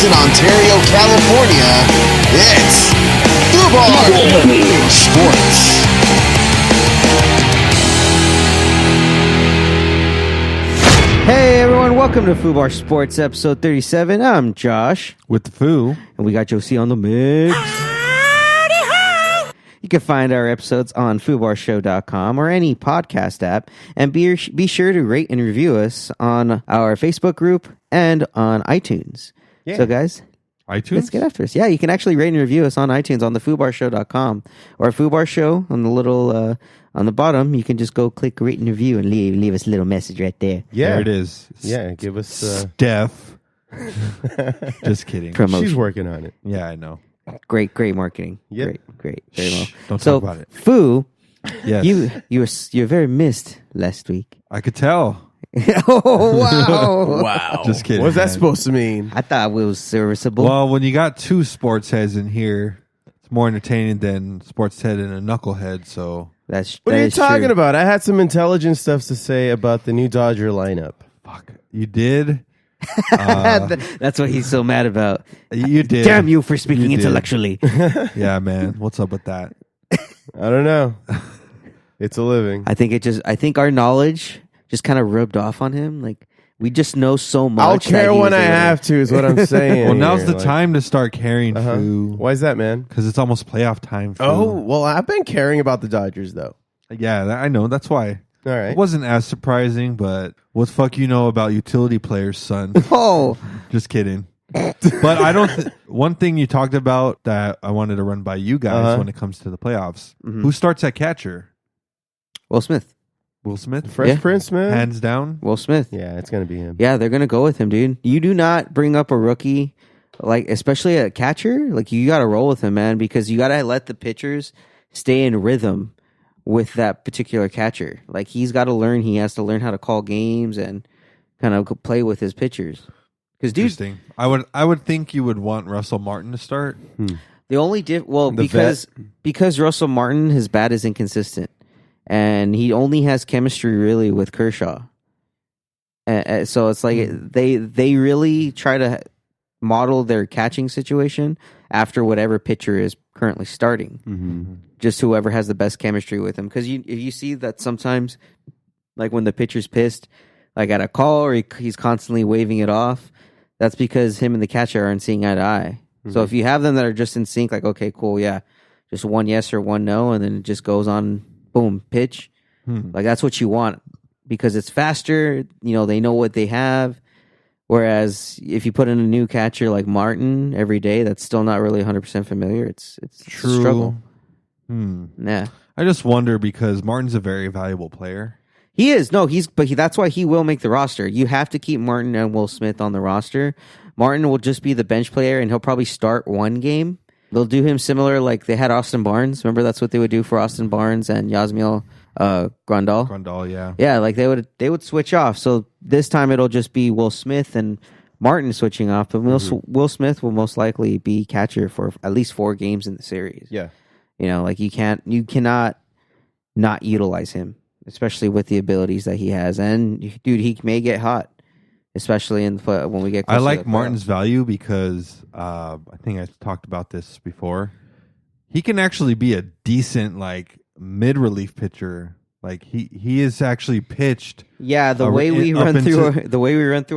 in Ontario, California, it's Foobar Sports. Hey everyone, welcome to Foobar Sports episode 37. I'm Josh. With the Foo. And we got Josie on the mix. You can find our episodes on foobarshow.com or any podcast app. And be sure to rate and review us on our Facebook group and on iTunes. Yeah. So guys, iTunes? Let's get after this. Yeah, you can actually rate and review us on iTunes on the foobarshow.com or Foobar Show on the little... on the bottom, you can just go click rate and review and leave us a little message right there. Yeah. There it is. Yeah, give us... Steph. Just kidding. Promotion. She's working on it. Yeah, I know. Great marketing. Yep. Great. Very well. Don't talk about it. Foo, yes. you were very missed last week. I could tell. Oh, wow. Wow. Just kidding. What's that supposed to mean? I thought it was serviceable. Well, when you got two sports heads in here, it's more entertaining than sports head and a knucklehead, so... What are you talking about? I had some intelligent stuff to say about the new Dodger lineup. Fuck. You did? That's what he's so mad about. You did. Damn you for speaking intellectually. Yeah, man. What's up with that? I don't know. It's a living. I think our knowledge just kind of rubbed off on him. Like, we just know so much. I'll care when I have to, is what I'm saying. Well, now's the time to start caring, Foo. Why is that, man? Because it's almost playoff time, Foo. Oh, well, I've been caring about the Dodgers, though. Yeah, I know. That's why. All right. It wasn't as surprising, but what the fuck you know about utility players, son? Oh. Just kidding. But I don't... one thing you talked about that I wanted to run by you guys when it comes to the playoffs. Mm-hmm. Who starts at catcher? Will Smith. Will Smith? Fresh Prince, man? Hands down? Will Smith. Yeah, it's going to be him. Yeah, they're going to go with him, dude. You do not bring up a rookie, like, especially a catcher. Like, you got to roll with him, man, because you got to let the pitchers stay in rhythm with that particular catcher. Like, he has to learn how to call games and kind of play with his pitchers. Because, dude, interesting. I would think you would want Russell Martin to start. The only because Russell Martin, his bat is inconsistent. And he only has chemistry really with Kershaw. So it's like they really try to model their catching situation after whatever pitcher is currently starting. Mm-hmm. Just whoever has the best chemistry with him. Because if you see that sometimes, like when the pitcher's pissed, like at a call or he's constantly waving it off, that's because him and the catcher aren't seeing eye to eye. Mm-hmm. So if you have them that are just in sync, like, okay, cool, yeah, just one yes or one no, and then it just goes on... boom, pitch. Like, that's what you want because it's faster. You know, they know what they have. Whereas if you put in a new catcher like Martin every day, that's still not really 100% familiar. It's true. A struggle. Yeah. I just wonder because Martin's a very valuable player. He is. No, that's why he will make the roster. You have to keep Martin and Will Smith on the roster. Martin will just be the bench player and he'll probably start one game. They'll do him similar like they had Austin Barnes. Remember, that's what they would do for Austin Barnes and Yasmiel Grandal? Grandal, yeah. Yeah, like they would switch off. So this time it'll just be Will Smith and Martin switching off. But Will Smith will most likely be catcher for at least 4 games in the series. Yeah. You know, like you cannot not utilize him, especially with the abilities that he has. And, dude, he may get hot. Especially when we get closer I like to Martin's value because I think I talked about this before. He can actually be a decent like mid-relief pitcher. Like he is actually pitched. Yeah, the way we run through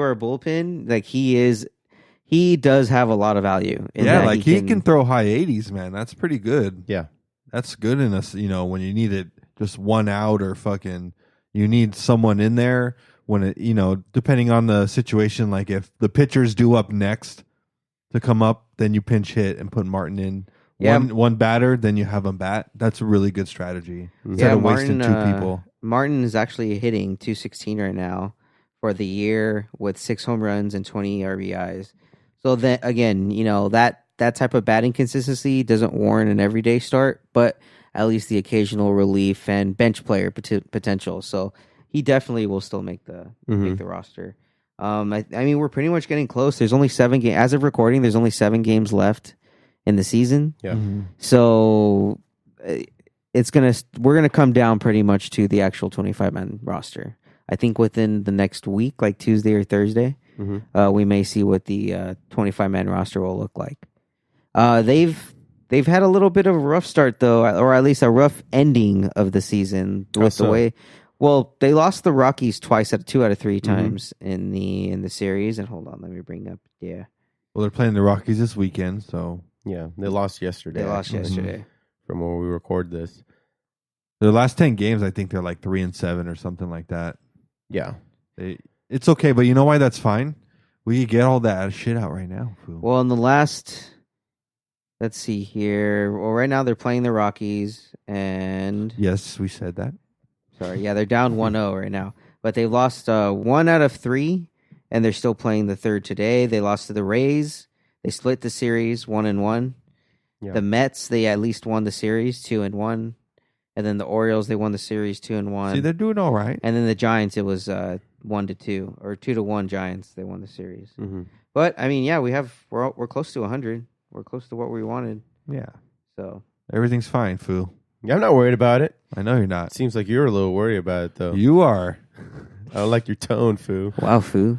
our bullpen, like he does have a lot lot Yeah, like he can throw high 80s, man. That's pretty good. Yeah. That's good in us, when you need it just one out or fucking you need someone in there. When it, depending on the situation, like if the pitcher's due up next to come up, then you pinch hit and put Martin in. Yeah. One batter, then you have him bat. That's a really good strategy. Instead of wasting 2 people. Martin is actually hitting .216 right now for the year with 6 home runs and 20 RBIs. So then again, that type of batting consistency doesn't warrant an everyday start, but at least the occasional relief and bench player potential. So. He definitely will still make the roster. I mean, we're pretty much getting close. There's only 7 games as of recording. There's only 7 games left in the season. Yeah. Mm-hmm. So we're gonna come down pretty much to the actual 25-man roster. I think within the next week, like Tuesday or Thursday. we may see what the 25-man roster will look like. They've had a little bit of a rough start though, or at least a rough ending of the season with the way. Well, they lost the Rockies twice, 2 out of 3 times in the series. And hold on, let me bring up. Yeah. Well, they're playing the Rockies this weekend, so yeah, they lost yesterday. From when we record this. Their last 10 games, I think they're like 3-7 or something like that. Yeah, it's okay, but you know why that's fine? We could get all that shit out right now. Fool. Well, in the last, let's see here. Well, right now they're playing the Rockies, and yes, we said that. Sorry, yeah, they're down 1-0 right now, but they lost 1 out of 3, and they're still playing the third today. They lost to the Rays. They split the series 1-1. Yeah. The Mets, they at least won the series 2-1. And then the Orioles, they won the series 2-1. See, they're doing all right. And then the Giants, it was 1-2 or 2-1 Giants. They won the series. But I mean, yeah, we're close to 100. We're close to what we wanted. Yeah. So everything's fine, Foo. Yeah, I'm not worried about it. I know you're not. Seems like you're a little worried about it, though. You are. I don't like your tone, Foo. Wow, Foo.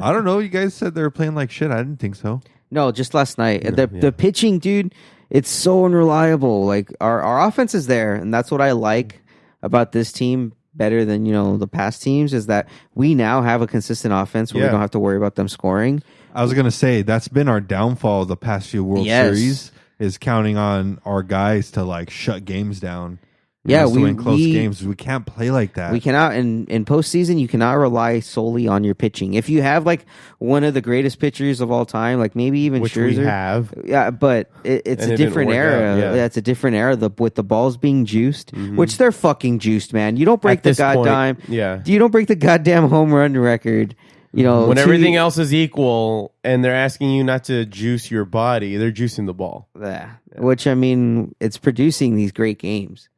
I don't know. You guys said they were playing like shit. I didn't think so. No, just last night. The pitching, dude, it's so unreliable. Like our offense is there, and that's what I like about this team better than the past teams is that we now have a consistent offense where we don't have to worry about them scoring. I was gonna say that's been our downfall the past few World Series is counting on our guys to like shut games down. Yeah, we win close games. We can't play like that. We cannot in postseason. You cannot rely solely on your pitching. If you have like one of the greatest pitchers of all time, like maybe even which Scherzer, we have, yeah, but it's a different era. Yeah, it's a different era. With the balls being juiced, which they're fucking juiced, man. You don't break the goddamn. You don't break the goddamn home run record. When everything else is equal, and they're asking you not to juice your body, they're juicing the ball. Yeah. Which I mean, it's producing these great games.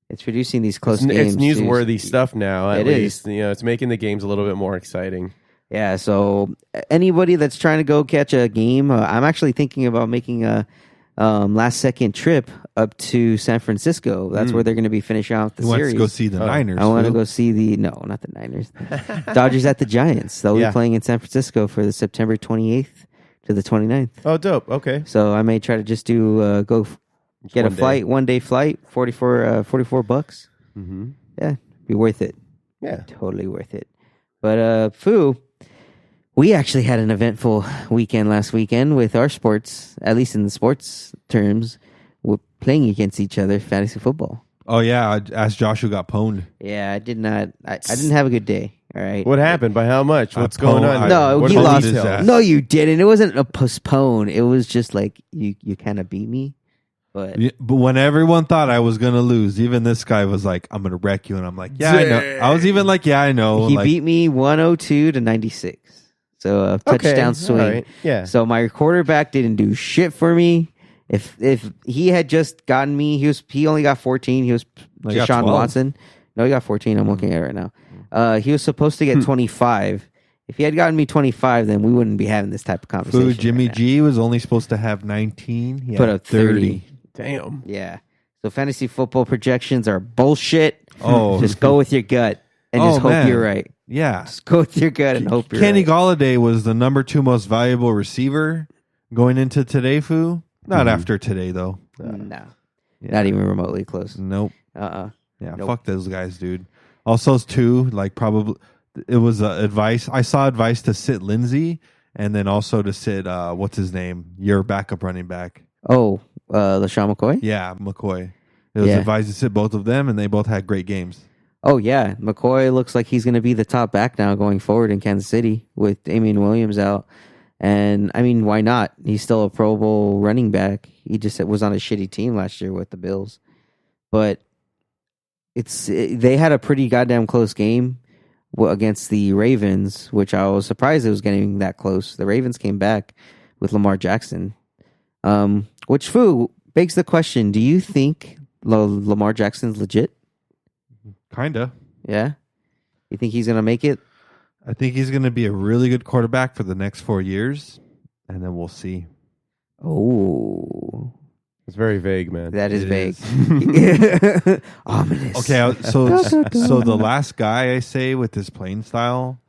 It's producing these close games. It's newsworthy stuff now. At least it's making the games a little bit more exciting. Yeah. So anybody that's trying to go catch a game, I'm actually thinking about making a last second trip up to San Francisco. That's where they're going to be finishing out the series. Wants to go see the Niners. I want to go see not the Niners. Dodgers at the Giants. They'll be playing in San Francisco for the September 28th to the 29th. Oh, dope. Okay. So I may try to just do get a flight, 1-day flight, $44. Yeah, be worth it. Yeah, totally worth it. But Foo, we actually had an eventful weekend last weekend with our sports, at least in the sports terms. We're playing against each other, fantasy football. Oh yeah, I asked Josh who got pwned. Yeah, I did not. I didn't have a good day. All right. What happened? By how much? What's going on? No, he lost. No, you didn't. It wasn't a postpone. It was just like you kind of beat me. But when everyone thought I was going to lose, even this guy was like, I'm going to wreck you. And I'm like, yeah, I know. I was even like, yeah, I know. He beat me 102 to 96. So a touchdown swing. Right. Yeah. So my quarterback didn't do shit for me. If he had just gotten me, he only got 14. He was Deshaun Watson. No, he got 14. I'm looking at it right now. He was supposed to get 25. If he had gotten me 25, then we wouldn't be having this type of conversation. Jimmy G was only supposed to have 19. He put up 30. Damn. Yeah. So fantasy football projections are bullshit. Oh, just go with your gut and just hope you're right. Yeah. Just go with your gut and hope you're Kenny right. Golladay was the number 2 most valuable receiver going into today, Foo. Not after today, though. No. Yeah. Not even remotely close. Nope. Yeah, nope. Fuck those guys, dude. Also, too, like probably it was advice. I saw advice to sit Lindsey and then also to sit, what's his name? Your backup running back. Oh, LaShawn McCoy? Yeah, McCoy. It was advised to sit both of them, and they both had great games. Oh, yeah. McCoy looks like he's going to be the top back now going forward in Kansas City with Damian Williams out. And, I mean, why not? He's still a Pro Bowl running back. He just was on a shitty team last year with the Bills. But they had a pretty goddamn close game against the Ravens, which I was surprised it was getting that close. The Ravens came back with Lamar Jackson. Which, Foo, begs the question, do you think Lamar Jackson's legit? Kinda. Yeah? You think he's going to make it? I think he's going to be a really good quarterback for the next 4 years, and then we'll see. Oh. It's very vague, man. That is vague. Ominous. Okay, so the last guy I say with his playing style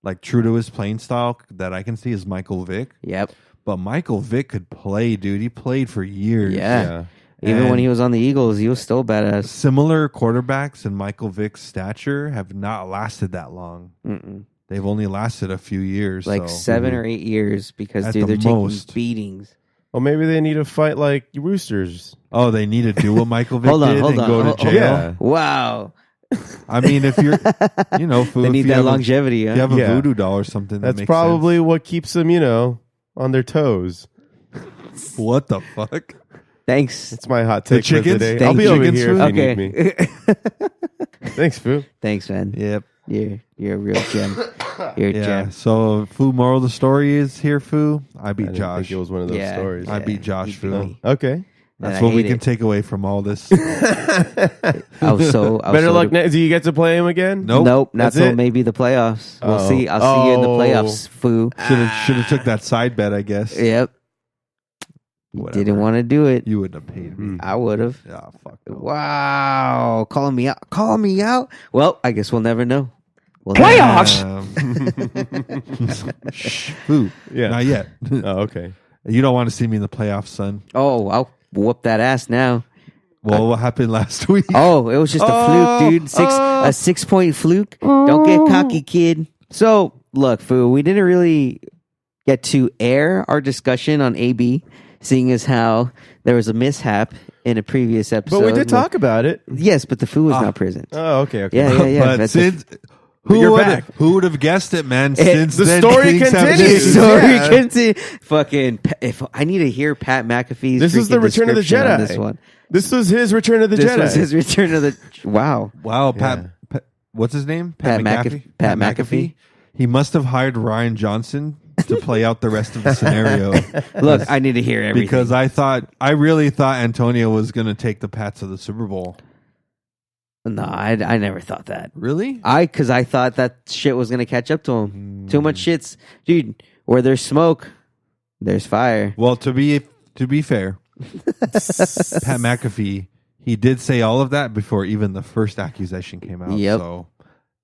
like true to his playing style that I can see is Michael Vick. Yep. But Michael Vick could play, dude. He played for years. Yeah. Even when And he was on the Eagles, he was still badass. similar quarterbacks in Michael Vick's stature have not lasted that long. Mm-mm. They've only lasted a few years. Like so. 7 or 8 years because, At dude, the they're most. taking beatings. Well, maybe they need to fight like Roosters. Oh, they need to do what Michael Vick Hold on, did hold and on. go to Oh, jail. yeah. Wow. I mean, if you're, Foo, They if need you that have longevity. if you have a Yeah. voodoo doll or something, that That's makes probably what keeps them, on their toes. sense. What the fuck? Thanks. That's my hot take for chickens? today. Thank I'll be you. over Chickens here if food? you need me. Thanks, Foo. Thanks, man. Yep. You're a real gem. You're a Yeah. gem. So, Foo, moral of the story is here, Foo. I I beat didn't Josh. think it was one of those Yeah. stories. I beat Josh, you Foo. beat me. Okay. That's And I what we hate can it. take away from all this. I was so Better luck next. Do you get to play him again? Nope. Not That's till it? maybe the playoffs. We'll Oh. see. I'll see you in the Oh. playoffs, Foo. Should have took that side bet, I guess. Yep. Whatever. Didn't want to do it. You wouldn't have paid me. I would have. Yeah, fuck. No. Wow. Calling me out. Calling me out. Well, I guess we'll never know. We'll Shh, Foo. Yeah. Not yet. Oh, okay. You don't want to see me in the playoffs, son. Oh, I'll whoop that ass now. Well, what happened last week? Oh, it was just a fluke, dude. A 6-point fluke. Don't get cocky, kid. So, look, Foo, we didn't really get to air our discussion on AB, seeing as how there was a mishap in a previous episode. But we did talk about it. Yes, but the Foo was not present. Oh, okay. Yeah. But That's since You're back. who would have guessed it, man? Since the then, story things have continues. changed. Sorry, Yeah. continue. Fucking. If I need to hear Pat McAfee's. This is the freaking Return of the description on Jedi. This one. This was his Return of the This Jedi. was his Return of the. Wow. Wow, Yeah. Pat, what's his name? Pat McAfee. He must have hired Ryan Johnson to play out the rest of the scenario. Look, I need to hear everything. Because I really thought Antonio was going to take the Pats to the Super Bowl. No, I never thought that. Really? Because I thought that shit was gonna catch up to him. Too much shits, dude. Where there's smoke, there's fire. Well, to be fair, Pat McAfee, he did say all of that before even the first accusation came out. Yep. So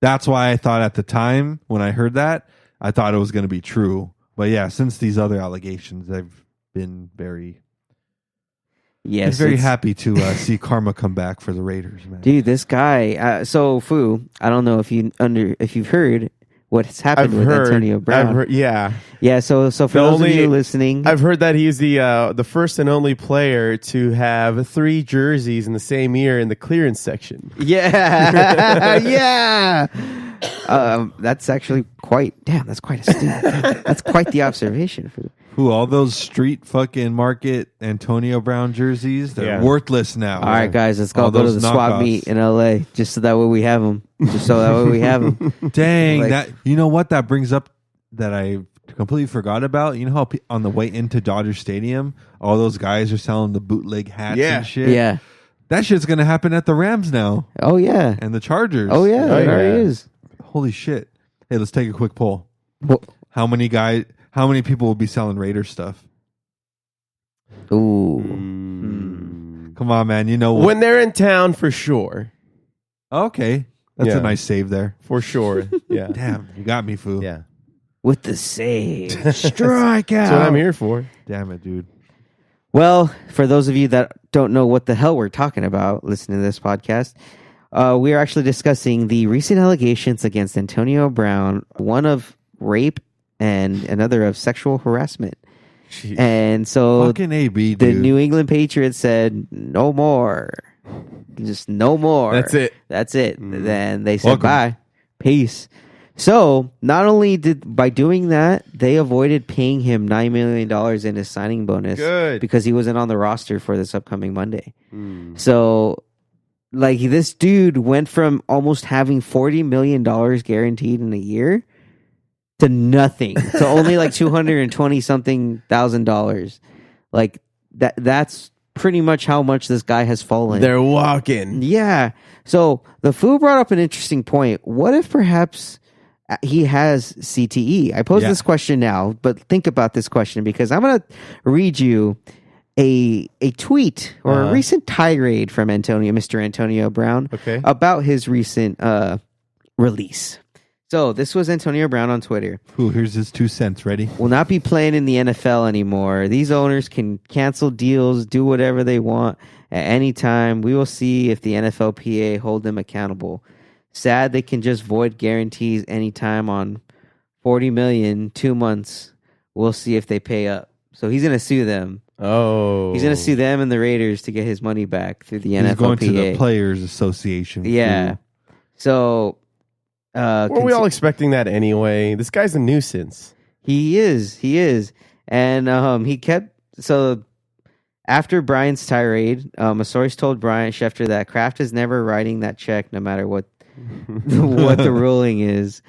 that's why I thought at the time when I heard that, I thought it was going to be true. But yeah, since these other allegations, I've been very Yes, very it's- happy to see karma come back for the Raiders, man. dude. This guy. So Foo, I don't know if you've heard what's happened I've with heard. Antonio Brown. I've heard, yeah. Yeah. So for those of you listening, I've heard that he's the first and only player to have 3 jerseys in the same year in the clearance section. yeah, yeah. That's actually quite. Damn, that's quite a stat. That's quite the observation, Foo. Who, all those street fucking market Antonio Brown jerseys, they're Yeah. worthless now. All right, guys, let's All go to those the swap knockoffs. meet in LA, just so that way we have them. Just so that way we have them. Dang, Like- that you know what that brings up that I completely forgot about. You know how on the way into Dodger Stadium, all those guys are selling the bootleg hats Yeah. and shit. Yeah. That shit's gonna happen at the Rams now Oh yeah. and the Chargers. Oh yeah. Oh, It already yeah. is. Holy shit! Hey, let's take a quick poll. Well, How many people will be selling Raider stuff? ooh. Come on, man. You know what? When they're in town, for sure. Okay, that's Yeah. a nice save there. For sure. Yeah. Damn, you got me, Foo. Yeah. With the save, strikeout. That's what I'm here for. Damn it, dude. Well, for those of you that don't know what the hell we're talking about, listening to this podcast, we are actually discussing the recent allegations against Antonio Brown, one of rape and another of sexual harassment. Jeez. And so Fucking AB, the dude. New England Patriots said, no more. Just no more. That's it. That's it. Then they said, Welcome. bye. Peace. So not only by doing that, they avoided paying him $9 million in his signing bonus. Good. Because he wasn't on the roster for this upcoming Monday. So like this dude went from almost having $40 million guaranteed in a year to nothing, to only like $220,000. Like that's pretty much how much this guy has fallen. They're walking. Yeah. So the Foo brought up an interesting point. What if perhaps he has CTE? I pose this question now, but think about this question because I'm going to read you a tweet or a recent tirade from Mr. Antonio Brown Okay. about his recent release. So this was Antonio Brown on Twitter. Ooh, here's his 2 cents. Ready? Will not be playing in the NFL anymore. These owners can cancel deals, do whatever they want at any time. We will see if the NFLPA hold them accountable. Sad they can just void guarantees anytime on $40 million, 2 months. We'll see if they pay up. So he's going to sue them. Oh. He's going to sue them and the Raiders to get his money back through the NFLPA. He's going to the Players Association. Yeah. So... were we all expecting that anyway? This guy's a nuisance. He is. And he kept... So after Brian's tirade, a source told Brian Schefter that Kraft is never writing that check no matter what what the ruling is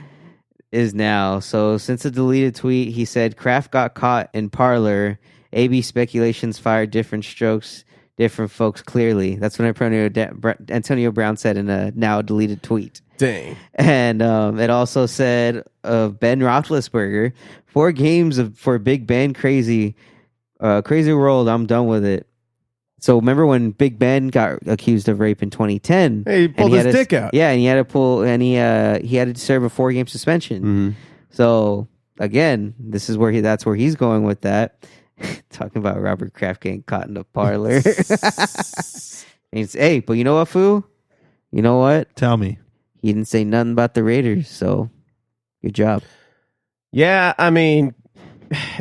now. So since the deleted tweet, he said Kraft got caught in parlor. AB speculations fired different strokes, different folks clearly. That's what Antonio Brown said in a now deleted tweet. Dang. And it also said of Ben Roethlisberger, 4 games for Big Ben, crazy world. I'm done with it. So remember when Big Ben got accused of rape in 2010? Hey, he pulled his dick out. Yeah, and he had to serve a 4-game suspension. Mm-hmm. So again, that's where he's going with that. Talking about Robert Kraft getting caught in the parlor. Hey, but you know what, Foo? You know what? Tell me. He didn't say nothing about the Raiders, so good job. Yeah, I mean,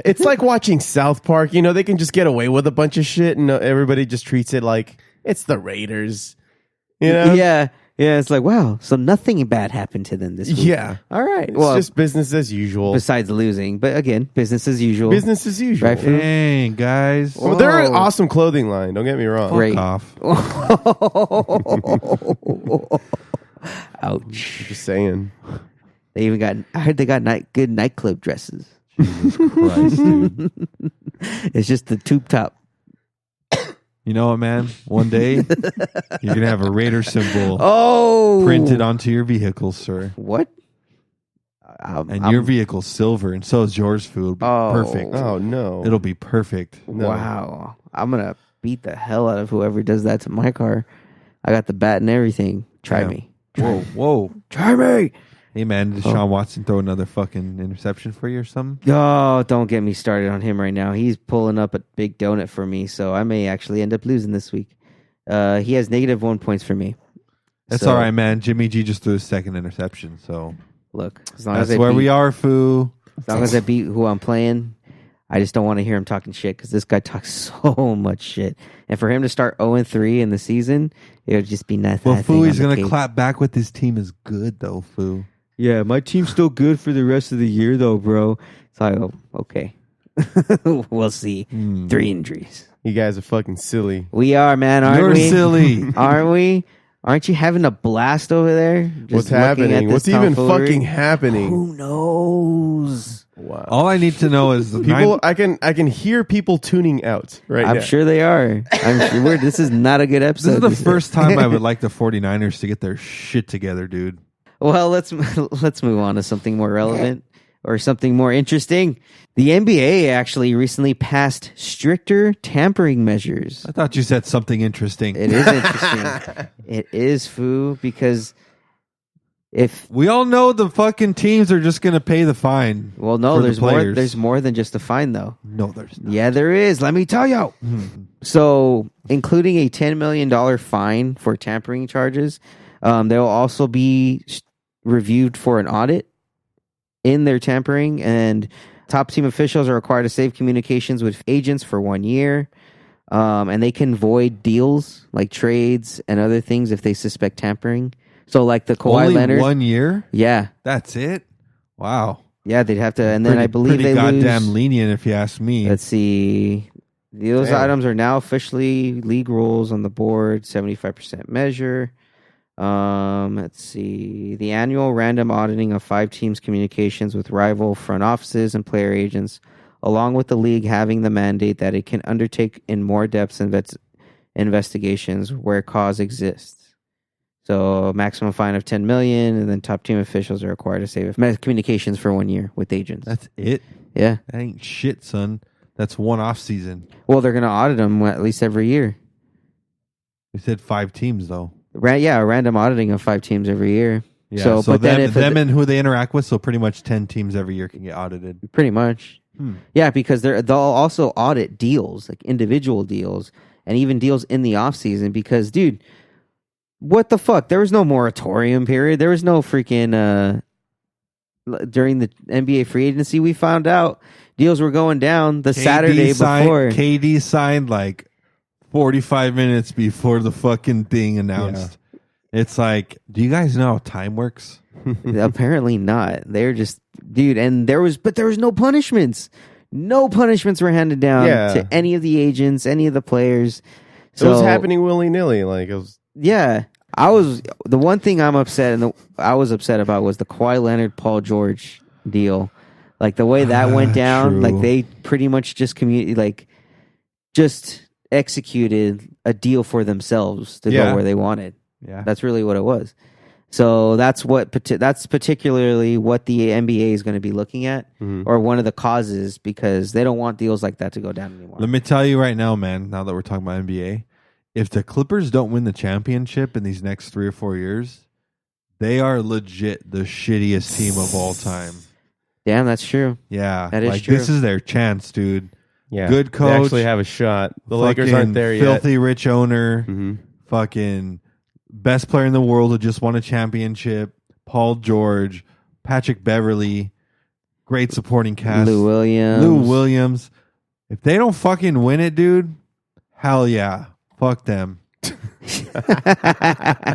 it's like watching South Park. You know, they can just get away with a bunch of shit, and everybody just treats it like it's the Raiders. You know? Yeah. It's like, wow, so nothing bad happened to them this week. Yeah. All right. It's just business as usual. Besides losing, but again, business as usual. Business as usual. Right, Foo? Dang, guys. Well, they're an awesome clothing line. Don't get me wrong. Great. Off. Ouch. Just saying. I heard they got good nightclub dresses. Jesus Christ, dude. It's just the tube top. You know what, man? One day, you're going to have a Raider symbol printed onto your vehicle, sir. What? And your vehicle's silver, and so is yours, Foo. Perfect. Oh, no. It'll be perfect. No. Wow. I'm going to beat the hell out of whoever does that to my car. I got the bat and everything. Try me. Whoa. Try me. Hey, man, did Sean Watson throw another fucking interception for you or something? Oh, don't get me started on him right now. He's pulling up a big donut for me, so I may actually end up losing this week. He has -1 points for me. That's all right, man. Jimmy G just threw his second interception, so look, as long that's as where we are, Foo. As long as I beat who I'm playing, I just don't want to hear him talking shit because this guy talks so much shit. And for him to start 0-3 in the season, it would just be nothing. Well, Foo, he's going to clap back with his team is good, though, Foo. Yeah, my team's still good for the rest of the year, though, bro. So I go, okay. We'll see. 3 injuries. You guys are fucking silly. We are, man, aren't we? You're silly. Aren't we? Aren't you having a blast over there? Just What's looking at happening? this What's even tomfoolery? fucking happening? Who knows? Wow. All I need to know is the People, I can hear people tuning out right I'm now. sure they are. I'm sure this is not a good episode. This is the first time I would like the 49ers to get their shit together, dude. Well, let's move on to something more relevant or something more interesting. The NBA actually recently passed stricter tampering measures. I thought you said something interesting. It is interesting. It is, Foo, because if we all know the fucking teams are just going to pay the fine. Well, no, for there's the more. players. There's more than just a fine, though. No, there's not. Yeah, there is. Let me tell you. So, including a $10 million fine for tampering charges, they will also be reviewed for an audit in their tampering, and top team officials are required to save communications with agents for 1 year, and they can void deals like trades and other things if they suspect tampering. So, like the Kawhi Only Leonard, 1 year? yeah, That's it? Wow. yeah, they'd have to, and then I believe pretty they goddamn lose. lenient, if you ask me. Let's see. Those Damn. items are now officially league rules on the board. 75% measure. Let's see. The annual random auditing of 5 teams' communications with rival front offices and player agents, along with the league having the mandate that it can undertake in more depth investigations where cause exists. So, a maximum fine of $10 million, and then top team officials are required to save communications for 1 year with agents. That's it? Yeah. That ain't shit, son. That's one off season. Well, they're going to audit them at least every year. They said 5 teams, though. Yeah, a random auditing of 5 teams every year. Yeah, So, so but then if them and who they interact with, so pretty much 10 teams every year can get audited. pretty much, yeah, because they'll also audit deals, like individual deals, and even deals in the off season. Because, dude, what the fuck? There was no moratorium period. There was no freaking during the NBA free agency. We found out deals were going down the Saturday before. KD signed like 45 minutes before the fucking thing announced. It's like, do you guys know how time works? Apparently not. They're just, dude, and there was no punishments. No punishments were handed down to any of the agents, any of the players. So it was happening willy nilly. Like it was. Yeah, the one thing I was upset about was the Kawhi Leonard, Paul George deal. Like the way that went down, true. like they pretty much just just executed a deal for themselves to go where they wanted. Yeah, that's really what it was. So that's particularly what the NBA is going to be looking at, or one of the causes, because they don't want deals like that to go down anymore. Let me tell you right now, man. Now that we're talking about NBA, if the Clippers don't win the championship in these next 3 or 4 years, they are legit the shittiest team of all time. Damn, that's true. Yeah, that is true. This is their chance, dude. Yeah, good coach. They actually have a shot. The Lakers aren't there yet. Filthy rich owner. Fucking best player in the world who just won a championship. Paul George, Patrick Beverley, great supporting cast. Lou Williams. If they don't fucking win it, dude, hell yeah. Fuck them.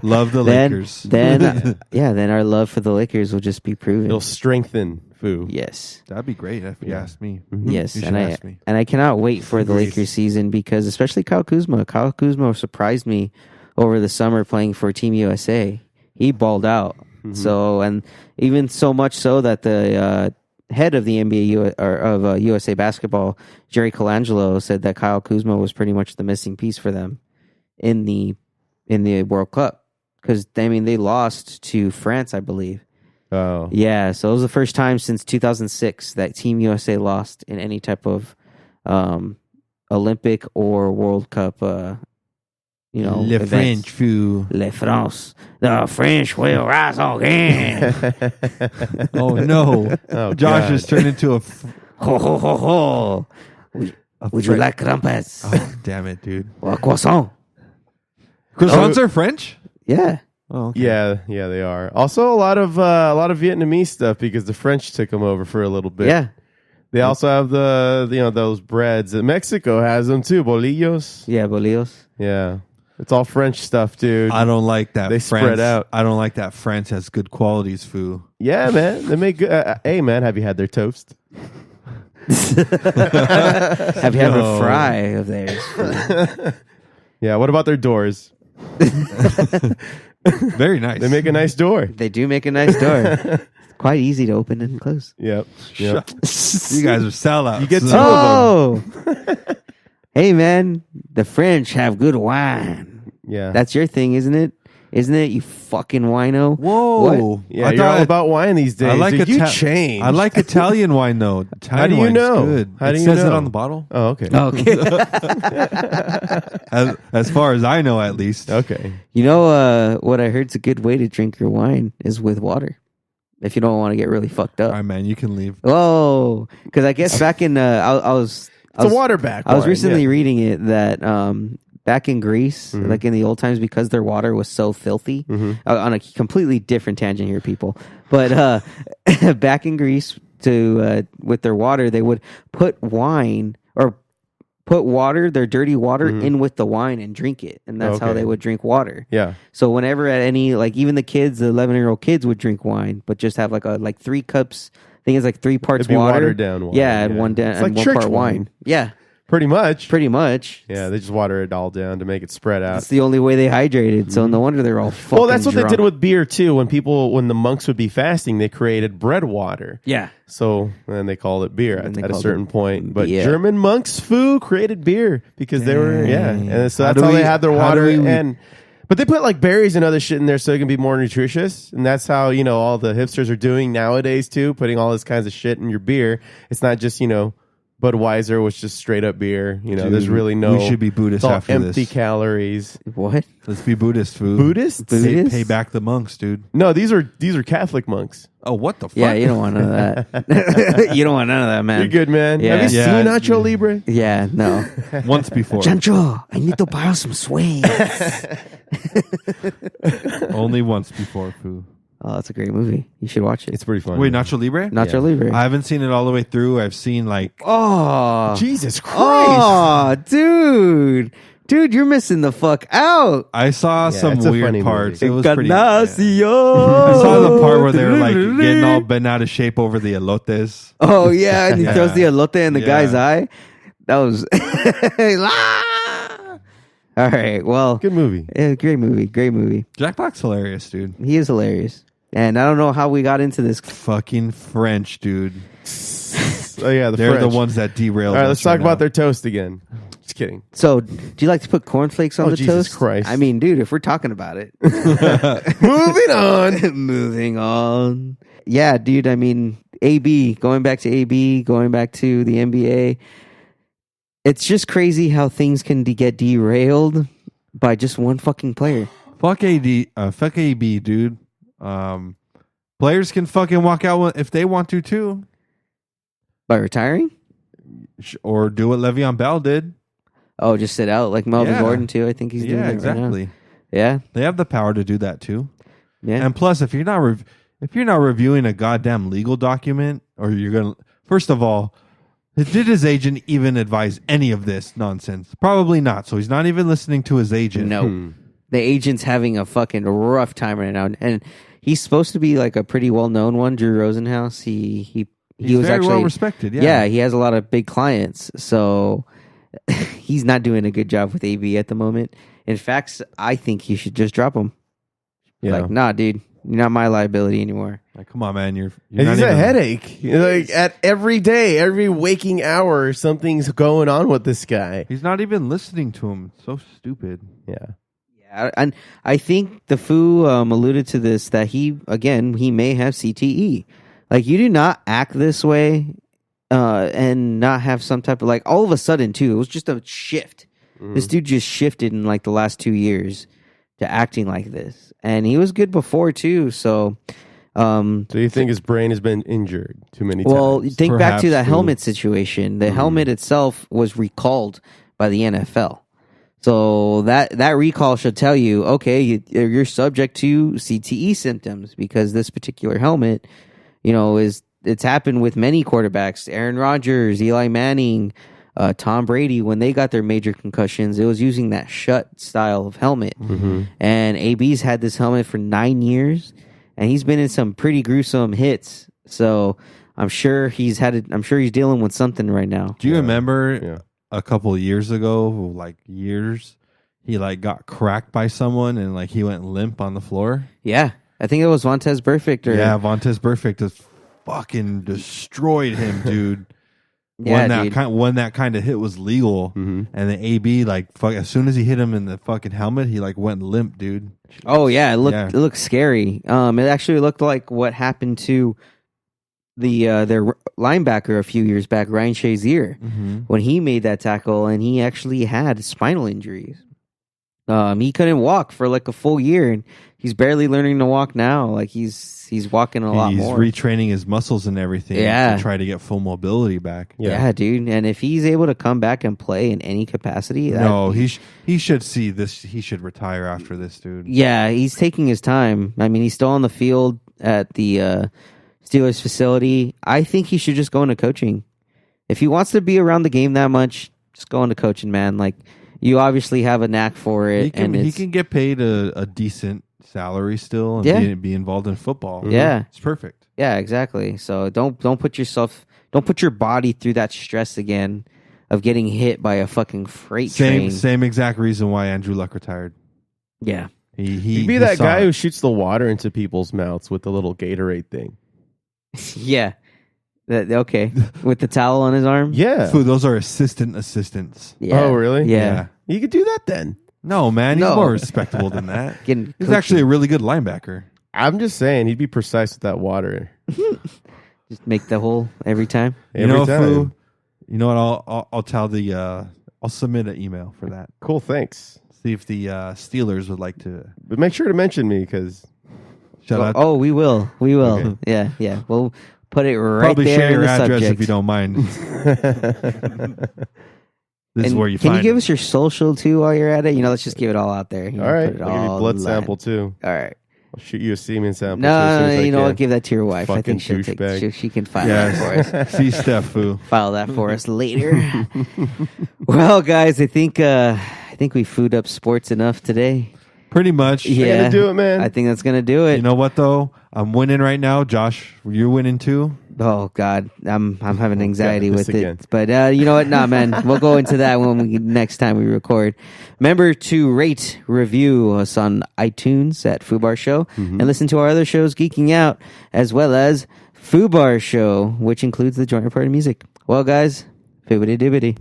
Love the Lakers. Then our love for the Lakers will just be proven. It'll strengthen Foo. Yes. That'd be great if you asked me. Yes, and I cannot wait for the Lakers season, because especially Kyle Kuzma. Kyle Kuzma surprised me over the summer playing for Team USA. He balled out. So, and even so much so that the head of the NBA of USA Basketball, Jerry Colangelo, said that Kyle Kuzma was pretty much the missing piece for them in the World Cup, because they lost to France, I believe. Oh, yeah. So it was the first time since 2006 that Team USA lost in any type of Olympic or World Cup. Le French foo. Le France. The French will rise again. Oh no! Josh has turned into a. Ho ho ho ho! Would you like crumpets? Oh damn it, dude! Or croissant? Croissants are French? Yeah. Oh, okay. Yeah, they are. Also, a lot of Vietnamese stuff, because the French took them over for a little bit. Yeah. They also have those breads. Mexico has them too, bolillos. Yeah, bolillos. Yeah. It's all French stuff, dude. I don't like that. They spread out. I don't like that France has good qualities, Foo. Yeah, man. They make good. Hey, man, have you had their toast? Have you had a fry of theirs? Yeah, what about their doors? Very nice. They make a nice door. They do make a nice door. It's quite easy to open and close. Yep. You guys are sellouts. You get two of them. Hey, man, the French have good wine. Yeah. That's your thing, isn't it? Isn't it, you fucking wino? Whoa. What? Yeah, you're all about wine these days. I like you changed. I like Italian wine, though. How do you know? Good. How do you says know? it on the bottle. Oh, okay. As far as I know, at least. Okay. You know what I heard's a good way to drink your wine is with water. If you don't want to get really fucked up. All right, man, you can leave. Oh, because I guess back in It's a waterback. I was recently reading it that back in Greece, like in the old times, because their water was so filthy, on a completely different tangent here, people, but back in Greece, with their water, they would put their dirty water in with the wine and drink it, and that's how they would drink water. Yeah. So whenever at any, like even the 11-year-old kids would drink wine, but just have like 3 cups. I think it's like 3 parts water. Watered down water. Yeah, and one part wine. Yeah. Pretty much. Yeah, they just water it all down to make it spread out. It's the only way they hydrated, so no wonder they're all fucking Well, that's what drunk. they did with beer, too. When the monks would be fasting, they created bread water. Yeah. So, and they called it beer at a certain point. But yeah. German monks, Foo, created beer because they were, and so that's how they had their water. But they put like berries and other shit in there so it can be more nutritious. And that's how, all the hipsters are doing nowadays, too, putting all this kinds of shit in your beer. It's not just, Budweiser was just straight up beer. You know, Dude, there's really no. We should be Buddhist it's all after empty this. calories. What? Let's be Buddhist, food. Buddhists? Pay back the monks, dude. No, these are Catholic monks. Oh, what the fuck? Yeah, you don't want none of that. You don't want none of that, man. You're good, man. Yeah. Have you Yeah. seen Nacho Libre? Yeah, no. Once before. Chancho, I need to borrow some swings. Only once before, foo. Oh, that's a great movie. You should watch it. It's pretty funny. Wait, Nacho Libre? Nacho Libre. I haven't seen it all the way through. I've seen like Oh, Jesus Christ. oh, dude, you're missing the fuck out. I saw Yeah, some it's a weird funny parts. movie. It was pretty. I Ignacio. saw the part where they're like getting all bent out of shape over the elotes. Oh yeah, and he Yeah. throws the elote in the Yeah. guy's eye. That was. All right. Well, Good movie. yeah, great movie. Jack Black's hilarious, dude. He is hilarious, and I don't know how we got into this. Fucking French, dude. Oh, yeah, They're French. the ones that derailed. All right, us let's talk now. about their toast again. Just kidding. So, do you like to put cornflakes on Oh, the Jesus toast? Christ. I mean, dude, if we're talking about it, Moving on. moving on. Yeah, dude. I mean, going back to the NBA. It's just crazy how things can get derailed by just one fucking player. Fuck fuck AB, dude. Players can fucking walk out if they want to too, By retiring? or do what Le'Veon Bell did. Oh, just sit out like Melvin Yeah. Gordon too. I think he's doing Yeah, that exactly. right now. Yeah, They have the power to do that too. yeah. And plus, if you're not reviewing a goddamn legal document, or you're gonna, first of all, did his agent even advise any of this nonsense? Probably not. So he's not even listening to his agent. No, the agent's having a fucking rough time right now, and he's supposed to be like a pretty well known one, Drew Rosenhaus. He He's was very actually well respected. Yeah, he has a lot of big clients, so he's not doing a good job with AB at the moment. In fact, I think he should just drop him. Yeah. Like, nah, dude, you're not my liability anymore. Like, come on, man, you're And not he's a even- headache. Like at every day, every waking hour, something's going on with this guy. He's not even listening to him. So stupid. Yeah. Yeah, and I think the Foo alluded to this, that he may have CTE. Like, you do not act this way and not have some type of, like, all of a sudden too. It was just a shift. This dude just shifted in like the last 2 years to acting like this, and he was good before too. So, So you think his brain has been injured too many well, times? think back to Perhaps, that too. helmet situation. The helmet itself was recalled by the NFL. So that recall should tell you, okay, you're subject to CTE symptoms because this particular helmet, it's happened with many quarterbacks. Aaron Rodgers, Eli Manning, Tom Brady, when they got their major concussions, it was using that shut style of helmet. And AB's had this helmet for 9 years, and he's been in some pretty gruesome hits. So I'm sure he's dealing with something right now. Do you remember Yeah. a couple of years ago, he like got cracked by someone and like he went limp on the floor? Yeah, I think it was Vontez Burfict. Vontez Burfict has fucking destroyed him, dude. Yeah, dude. When that kind of hit was legal, Mhm. and the AB as soon as he hit him in the fucking helmet, he like went limp, dude. Oh yeah, it Yeah. looked scary. It actually looked like what happened to their linebacker a few years back, Ryan Shazier, when he made that tackle, and he actually had spinal injuries. He couldn't walk for like a full year, and he's barely learning to walk now. Like he's walking a lot He's more. retraining his muscles and everything Yeah. to try to get full mobility back. Yeah, dude. And if he's able to come back and play in any capacity, No, he should see this. He should retire after this, dude. yeah, he's taking his time. I mean, he's still on the field at the Steelers facility. I think he should just go into coaching. If he wants to be around the game that much, just go into coaching, man. Like, you obviously have a knack for it. He can get paid a decent salary still and Yeah. be involved in football. Yeah. It's perfect. Yeah, exactly. So don't put your body through that stress again of getting hit by a fucking freight train. Same exact reason why Andrew Luck retired. Yeah. He'd be that guy who shoots the water into people's mouths with the little Gatorade thing. Yeah. Okay. With the towel on his arm? Yeah. Those are assistants. Yeah. Oh, really? Yeah. You could do that then. No, man, he's No. more respectable than that. Getting He's coaching. actually a really good linebacker. I'm just saying he'd be precise with that water. Just make the hole every time. You know, Every time. You know what? I'll tell the I'll submit an email for that. Cool, thanks. See if the Steelers would like to. But make sure to mention me because. Shout out. Oh, we will. We will. Okay. Yeah. We'll put it right Probably there share in your the address subject. if you don't mind. This is where you can find. you give it. us your social too while you're at it? Let's just give it all out there. All right, Put it I'll give you all a blood in line. sample too. All right. I'll shoot you a semen sample. No, as soon as I you know can. what? Give that to your wife. I Fucking think she'll take. douchebag. She can file that for us. See Steph, Foo. File that for us later. Well, guys, I think we food up sports enough today. Pretty much. Yeah, gonna do it, man. I think that's gonna do it. You know what though? I'm winning right now, Josh. You're winning too. Oh God, I'm having anxiety this with again. it. But you know what? Nah, man, we'll go into that next time we record. Remember to rate, review us on iTunes at Foobar Show, and listen to our other shows, Geeking Out, as well as Foobar Show, which includes the joint recorded music. Well, guys, fibbity dibbity.